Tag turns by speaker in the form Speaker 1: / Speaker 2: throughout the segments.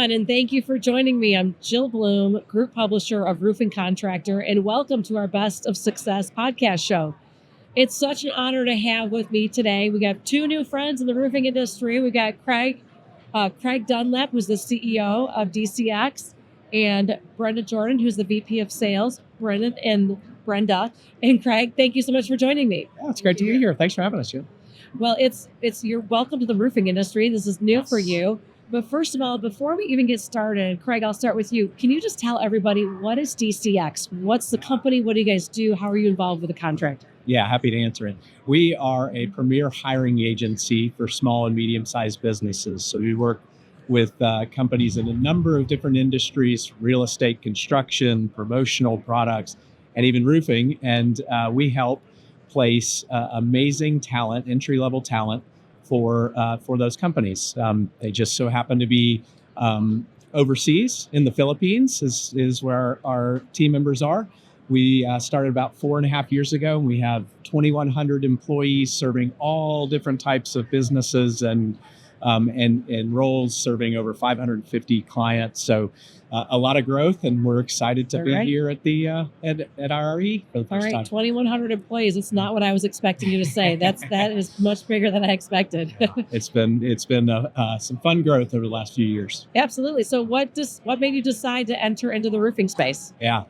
Speaker 1: everyone, and thank you for joining me. I'm Jill Bloom, Group Publisher of Roofing Contractor, and welcome to our Best of Success podcast show. It's such an honor to have with me today. We got two new friends in the roofing industry. We got Craig Dunlap, who's the CEO of DCX, and Brenda Jordan, who's the VP of Sales. Brenda. And Craig, thank you so much for joining me.
Speaker 2: Yeah, it's great to be here. Thanks for having us, Jill.
Speaker 1: Well, it's you're welcome to the roofing industry. This is new for you. But first of all, before we even get started, Craig, I'll start with you. Can you just tell everybody, what is DCX? What's the company? What do you guys do? How are you involved with the contract?
Speaker 2: Yeah, happy to answer it. We are a premier hiring agency for small and medium-sized businesses. So we work with companies in a number of different industries: real estate, construction, promotional products, and even roofing. And we help place amazing talent, entry-level talent for those companies. They just so happen to be overseas in the Philippines is where our team members are. We started about 4.5 years ago, and we have 2,100 employees serving all different types of businesses and roles, serving over 550 clients. So a lot of growth, and we're excited to be here at the at RRE for the first time.
Speaker 1: 2,100 employees. It's not what I was expecting you to say. That is much bigger than I expected.
Speaker 2: It's been some fun growth over the last few years.
Speaker 1: Absolutely. So what made you decide to enter into the roofing space?
Speaker 2: Yeah,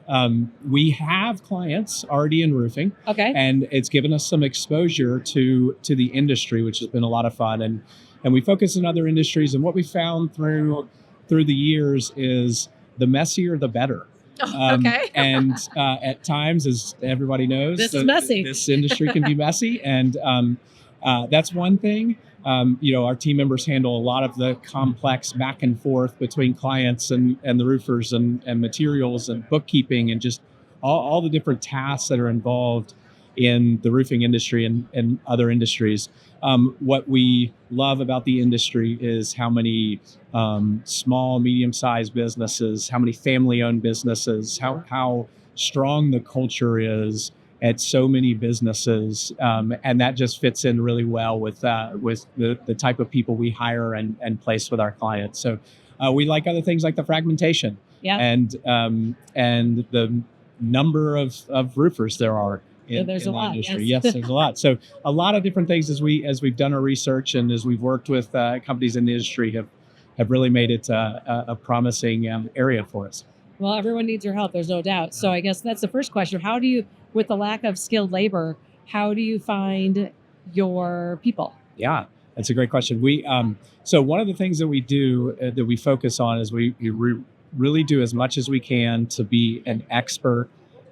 Speaker 2: we have clients already in roofing.
Speaker 1: Okay.
Speaker 2: And it's given us some exposure to the industry, which has been a lot of fun. And we focus in other industries. And what we found through the years is the messier, the better.
Speaker 1: Okay.
Speaker 2: And at times, as everybody knows,
Speaker 1: this is messy.
Speaker 2: This industry can be messy. And that's one thing. Our team members handle a lot of the complex back and forth between clients and the roofers and materials and bookkeeping and just all the different tasks that are involved in the roofing industry and other industries. What we love about the industry is how many small, medium-sized businesses, how many family-owned businesses, how strong the culture is at so many businesses, and that just fits in really well with the type of people we hire and place with our clients. So we like other things like the fragmentation, and the number of roofers there are.
Speaker 1: There's a lot.
Speaker 2: Industry. Yes, there's a lot. So a lot of different things as we've done our research and as we've worked with companies in the industry have really made it a promising area for us.
Speaker 1: Well, everyone needs your help. There's no doubt. So I guess that's the first question. How do you, with the lack of skilled labor, how do you find your people?
Speaker 2: Yeah, that's a great question. So one of the things that we do that we focus on is we really do as much as we can to be an expert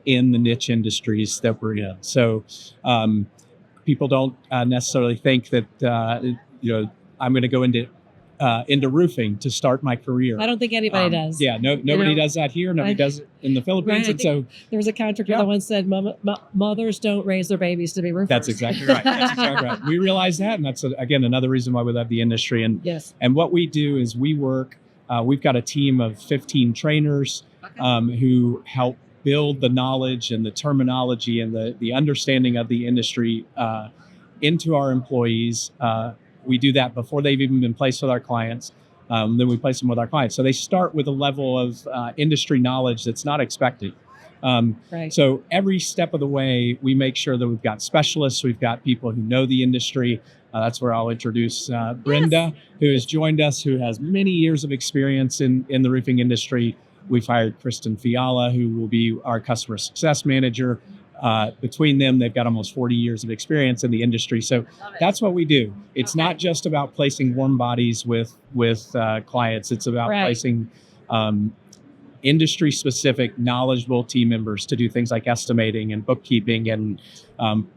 Speaker 2: in the niche industries that we're in. So people don't necessarily think that I'm going to go into roofing to start my career.
Speaker 1: I don't think anybody does.
Speaker 2: Yeah, nobody does that here. Nobody does it in the Philippines.
Speaker 1: Right, and so there was a contractor that once said, "Mothers don't raise their babies to be roofers."
Speaker 2: That's exactly right. We realize that, and that's again another reason why we love the industry. And and what we do is we work. We've got a team of 15 trainers who help build the knowledge and the terminology and the understanding of the industry into our employees. We do that before they've even been placed with our clients. Then we place them with our clients. So they start with a level of industry knowledge that's not expected. So every step of the way, we make sure that we've got specialists, we've got people who know the industry. That's where I'll introduce Brenda, who has joined us, who has many years of experience in the roofing industry. We've hired Kristen Fiala, who will be our customer success manager. Between them, they've got almost 40 years of experience in the industry. So that's what we do. It's not just about placing warm bodies with clients. It's about placing industry-specific, knowledgeable team members to do things like estimating and bookkeeping and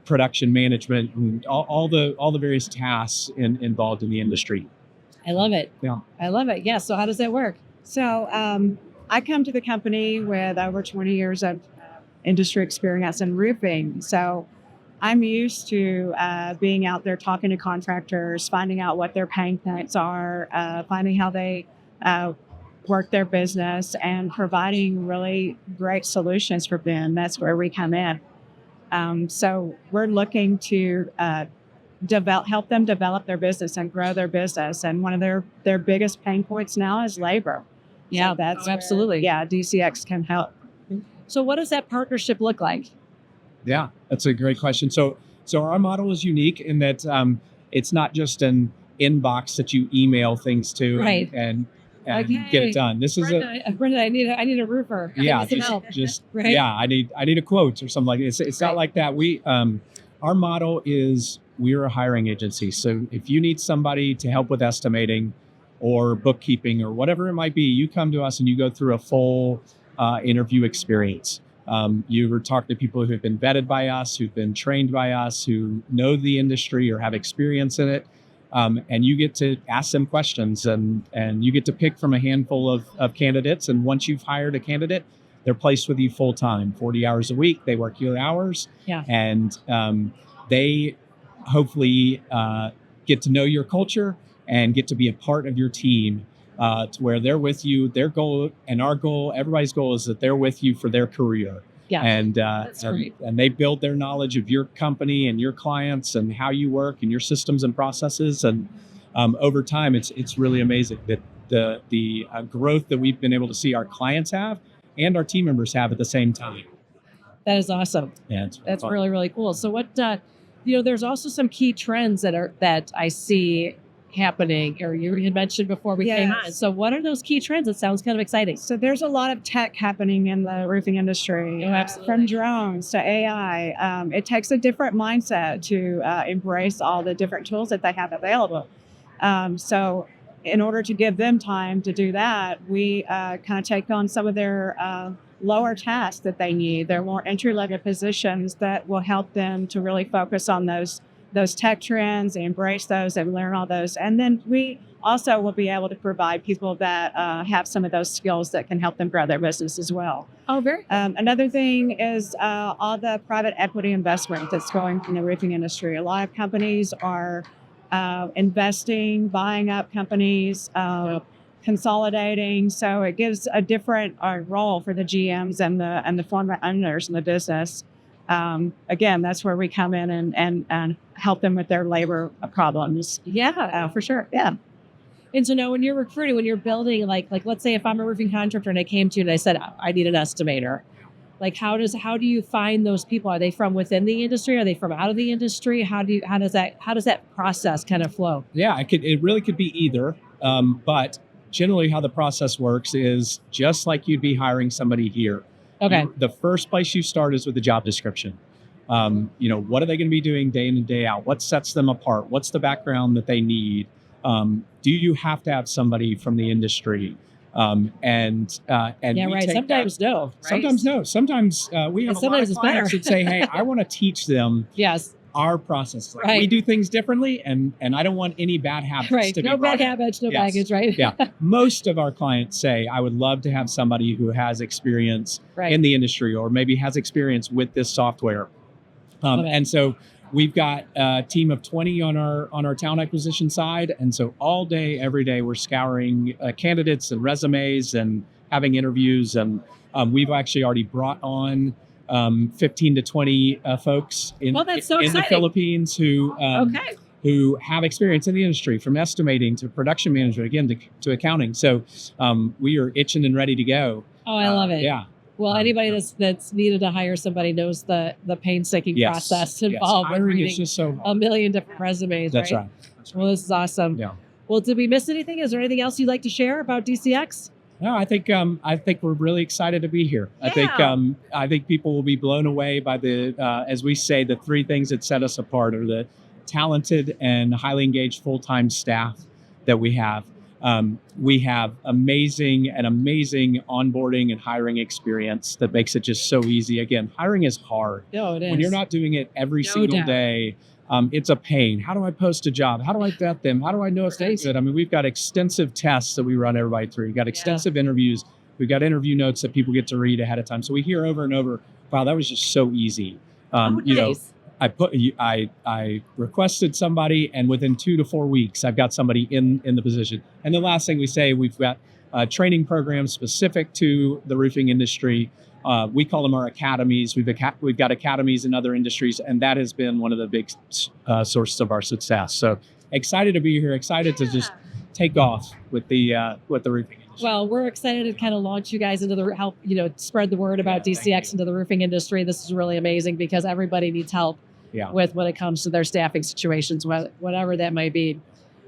Speaker 2: production management and all the various tasks involved in the industry.
Speaker 1: I love it.
Speaker 2: Yeah,
Speaker 1: I love it. Yeah. So how does that work?
Speaker 3: So I come to the company with over 20 years of industry experience in roofing. So I'm used to being out there talking to contractors, finding out what their pain points are, finding how they work their business, and providing really great solutions for them. That's where we come in. So we're looking to help them develop their business and grow their business. And one of their biggest pain points now is labor.
Speaker 1: Yeah,
Speaker 3: So that's
Speaker 1: absolutely.
Speaker 3: where, DCX can help.
Speaker 1: So what does that partnership look like?
Speaker 2: Yeah, that's a great question. So our model is unique in that it's not just an inbox that you email things to
Speaker 1: Right.
Speaker 2: and
Speaker 1: Okay.
Speaker 2: get it done. This is
Speaker 1: Brenda, I need a roofer.
Speaker 2: yeah,
Speaker 1: I need some help.
Speaker 2: just
Speaker 1: Right.
Speaker 2: yeah, I need a quote or something like it. It's not like that. We our model is we're a hiring agency. So if you need somebody to help with estimating or bookkeeping or whatever it might be, you come to us and you go through a full interview experience. You were talking to people who have been vetted by us, who've been trained by us, who know the industry or have experience in it. And you get to ask them questions and you get to pick from a handful of candidates. And once you've hired a candidate, they're placed with you full time, 40 hours a week. They work your hours.
Speaker 1: Yeah.
Speaker 2: And they hopefully get to know your culture and get to be a part of your team to where they're with you. Their goal and our goal, everybody's goal is that they're with you for their career.
Speaker 1: Yeah, that's great.
Speaker 2: And they build their knowledge of your company and your clients and how you work and your systems and processes. And over time, it's really amazing that the growth that we've been able to see our clients have and our team members have at the same time.
Speaker 1: That is awesome.
Speaker 2: Yeah,
Speaker 1: that's
Speaker 2: fun.
Speaker 1: really, really cool. So what there's also some key trends that I see happening, or you had mentioned before we came on. So what are those key trends? It sounds kind of exciting.
Speaker 3: So there's a lot of tech happening in the roofing industry, from drones to AI. It takes a different mindset to embrace all the different tools that they have available. So in order to give them time to do that, we kind of take on some of their lower tasks that they need. They're more entry-level positions that will help them to really focus on those tech trends, embrace those and learn all those. And then we also will be able to provide people that have some of those skills that can help them grow their business as well.
Speaker 1: Oh, very.
Speaker 3: Another thing is all the private equity investment that's going in the roofing industry. A lot of companies are investing, buying up companies, consolidating. So it gives a different role for the GMs and the former owners in the business. Again, that's where we come in and help them with their labor problems.
Speaker 1: Yeah, for sure.
Speaker 3: Yeah.
Speaker 1: And so now when you're recruiting, when you're building, like let's say if I'm a roofing contractor and I came to you and I said, I need an estimator, like how do you find those people? Are they from within the industry? Are they from out of the industry? How does that process kind of flow?
Speaker 2: Yeah, it really could be either. But generally how the process works is just like you'd be hiring somebody here.
Speaker 1: Okay.
Speaker 2: The first place you start is with the job description. What are they going to be doing day in and day out? What sets them apart? What's the background that they need? Do you have to have somebody from the industry?
Speaker 1: Yeah, right. Sometimes no. Right?
Speaker 2: Sometimes no. Sometimes we have a lot of clients that say, "Hey, I want to teach them."
Speaker 1: Yes.
Speaker 2: Our process. Like
Speaker 1: right.
Speaker 2: We do things differently, and I don't want any bad habits.
Speaker 1: Right.
Speaker 2: To
Speaker 1: no
Speaker 2: be
Speaker 1: bad habits, no baggage. Right.
Speaker 2: Yeah. Most of our clients say, "I would love to have somebody who has experience in the industry, or maybe has experience with this software." And so we've got a team of 20 on our talent acquisition side, and so all day, every day, we're scouring candidates and resumes and having interviews, and we've actually already brought on 15 to 20 folks in the Philippines who have experience in the industry, from estimating to production management, again to accounting. So we are itching and ready to go.
Speaker 1: Oh, I love it.
Speaker 2: Yeah.
Speaker 1: Well, anybody that's needed to hire somebody knows the painstaking process involved with reading a million different resumes.
Speaker 2: That's right.
Speaker 1: Well, this is awesome.
Speaker 2: Yeah.
Speaker 1: Well, did we miss anything? Is there anything else you'd like to share about DCX?
Speaker 2: No, I think we're really excited to be here.
Speaker 1: Yeah.
Speaker 2: I think people will be blown away by the as we say, the three things that set us apart are the talented and highly engaged full-time staff that we have. We have amazing onboarding and hiring experience that makes it just so easy. Again, hiring is hard.
Speaker 1: No, it is.
Speaker 2: When you're not doing it every single day, it's a pain. How do I post a job? How do I vet them? How do I know if they're good? I mean, we've got extensive tests that we run everybody through. We've got extensive interviews. We've got interview notes that people get to read ahead of time. So we hear over and over, wow, that was just so easy.
Speaker 1: Nice.
Speaker 2: I requested somebody, and within 2 to 4 weeks, I've got somebody in the position. And the last thing we say, we've got training programs specific to the roofing industry. We call them our academies. We've got academies in other industries, and that has been one of the big sources of our success. So excited to be here. Excited to just take off with the roofing industry.
Speaker 1: Well, we're excited to kind of launch you guys into help, spread the word about DCX into the roofing industry. This is really amazing because everybody needs help with when it comes to their staffing situations, whatever that might be.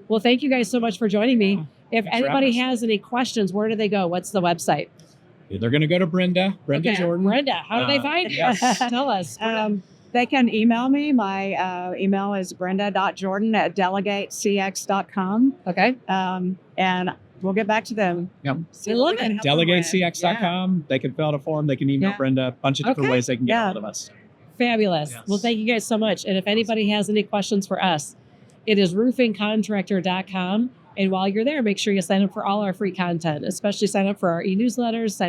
Speaker 1: Well, thank you guys so much for joining me. If anybody has any questions, where do they go? What's the website?
Speaker 2: They're going to go to Brenda Jordan.
Speaker 1: Brenda, how do they find you? Tell us.
Speaker 3: They can email me. My email is brenda.jordan@delegatecx.com.
Speaker 1: Okay.
Speaker 3: And we'll get back to them.
Speaker 2: Yep.
Speaker 1: I love it.
Speaker 2: DelegateCX.com. They can fill out a form. They can email Brenda. A bunch of different ways they can get a hold of us.
Speaker 1: Fabulous. Yes. Well, thank you guys so much. And if anybody has any questions for us, it is roofingcontractor.com. And while you're there, make sure you sign up for all our free content, especially sign up for our e-newsletters,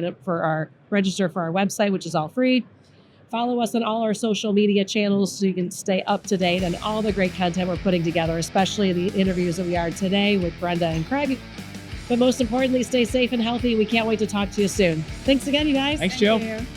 Speaker 1: register for our website, which is all free. Follow us on all our social media channels so you can stay up to date on all the great content we're putting together, especially the interviews that we are today with Brenda and Craig. But most importantly, stay safe and healthy. We can't wait to talk to you soon. Thanks again, you guys.
Speaker 2: Thanks, Jill.
Speaker 3: Thank you.